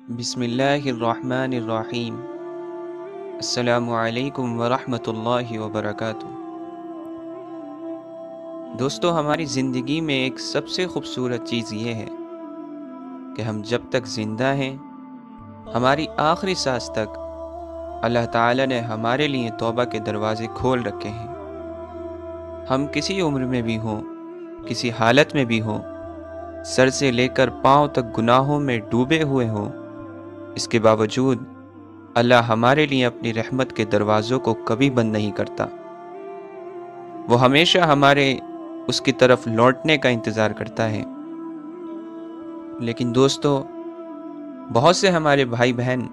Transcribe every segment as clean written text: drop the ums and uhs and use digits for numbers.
बिस्मिल्लाहिर्रहमानिर्रहीम। अस्सलामु अलैकुम वरहमतुल्लाहि वबरकातुहू। दोस्तों, हमारी ज़िंदगी में एक सबसे ख़ूबसूरत चीज़ ये है कि हम जब तक ज़िंदा हैं, हमारी आखिरी सांस तक अल्लाह ताला ने हमारे लिए तौबा के दरवाज़े खोल रखे हैं। हम किसी उम्र में भी हों, किसी हालत में भी हों, सर से लेकर पाँव तक गुनाहों में डूबे हुए हों, इसके बावजूद अल्लाह हमारे लिए अपनी रहमत के दरवाज़ों को कभी बंद नहीं करता। वो हमेशा हमारे उसकी तरफ लौटने का इंतज़ार करता है। लेकिन दोस्तों, बहुत से हमारे भाई बहन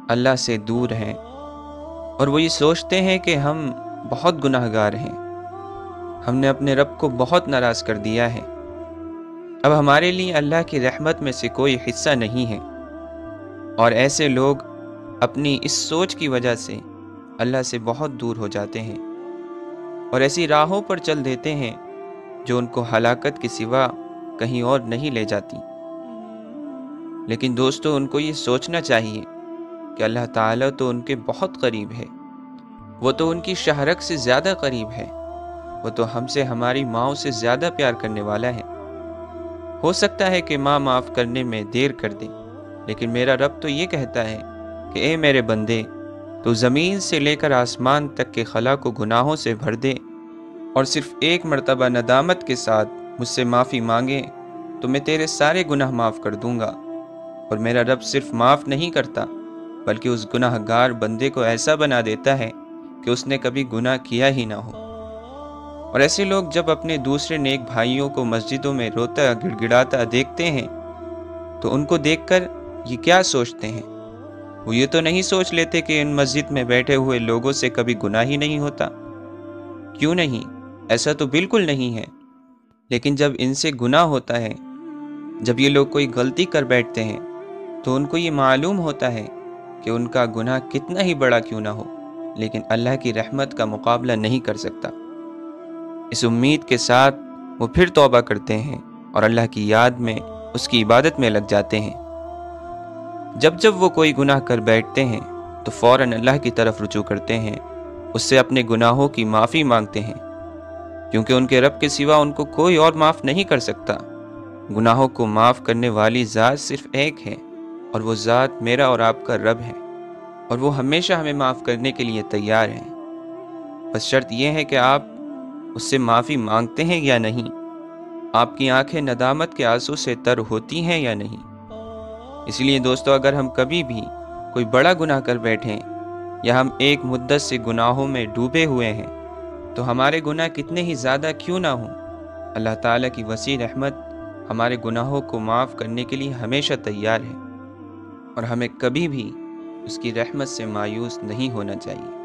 अल्लाह से दूर हैं और वो ये सोचते हैं कि हम बहुत गुनाहगार हैं, हमने अपने रब को बहुत नाराज़ कर दिया है, अब हमारे लिए अल्लाह की रहमत में से कोई हिस्सा नहीं है। और ऐसे लोग अपनी इस सोच की वजह से अल्लाह से बहुत दूर हो जाते हैं और ऐसी राहों पर चल देते हैं जो उनको हलाकत के सिवा कहीं और नहीं ले जाती। लेकिन दोस्तों, उनको ये सोचना चाहिए कि अल्लाह ताला तो उनके बहुत करीब है, वो तो उनकी शहरक से ज़्यादा करीब है, वो तो हमसे हमारी माँओं से ज़्यादा प्यार करने वाला है। हो सकता है कि माँ माफ़ करने में देर कर दे, लेकिन मेरा रब तो ये कहता है कि ए मेरे बंदे, तो ज़मीन से लेकर आसमान तक के खला को गुनाहों से भर दे और सिर्फ़ एक मर्तबा नदामत के साथ मुझसे माफ़ी मांगे तो मैं तेरे सारे गुनाह माफ़ कर दूंगा। और मेरा रब सिर्फ माफ़ नहीं करता बल्कि उस गुनाहगार बंदे को ऐसा बना देता है कि उसने कभी गुनाह किया ही ना हो। और ऐसे लोग जब अपने दूसरे नेक भाइयों को मस्जिदों में रोता गिड़गिड़ाता देखते हैं तो उनको देखकर ये क्या सोचते हैं? वो ये तो नहीं सोच लेते कि इन मस्जिद में बैठे हुए लोगों से कभी गुनाह ही नहीं होता। क्यों नहीं? ऐसा तो बिल्कुल नहीं है। लेकिन जब इनसे गुनाह होता है, जब ये लोग कोई गलती कर बैठते हैं, तो उनको ये मालूम होता है कि उनका गुनाह कितना ही बड़ा क्यों ना हो, लेकिन अल्लाह की रहमत का मुकाबला नहीं कर सकता। इस उम्मीद के साथ वो फिर तौबा करते हैं और अल्लाह की याद में, उसकी इबादत में लग जाते हैं। जब जब वो कोई गुनाह कर बैठते हैं तो फ़ौरन अल्लाह की तरफ रुजू करते हैं, उससे अपने गुनाहों की माफ़ी मांगते हैं, क्योंकि उनके रब के सिवा उनको कोई और माफ़ नहीं कर सकता। गुनाहों को माफ़ करने वाली ज़ात सिर्फ़ एक है और वो ज़ात मेरा और आपका रब है, और वो हमेशा हमें माफ़ करने के लिए तैयार है। बस शर्त यह है कि आप उससे माफ़ी मांगते हैं या नहीं, आपकी आंखें नदामत के आंसू से तर होती हैं या नहीं। इसलिए दोस्तों, अगर हम कभी भी कोई बड़ा गुनाह कर बैठें या हम एक मुद्दत से गुनाहों में डूबे हुए हैं, तो हमारे गुनाह कितने ही ज़्यादा क्यों ना हों, अल्लाह ताला की वसी रहमत हमारे गुनाहों को माफ़ करने के लिए हमेशा तैयार है और हमें कभी भी उसकी रहमत से मायूस नहीं होना चाहिए।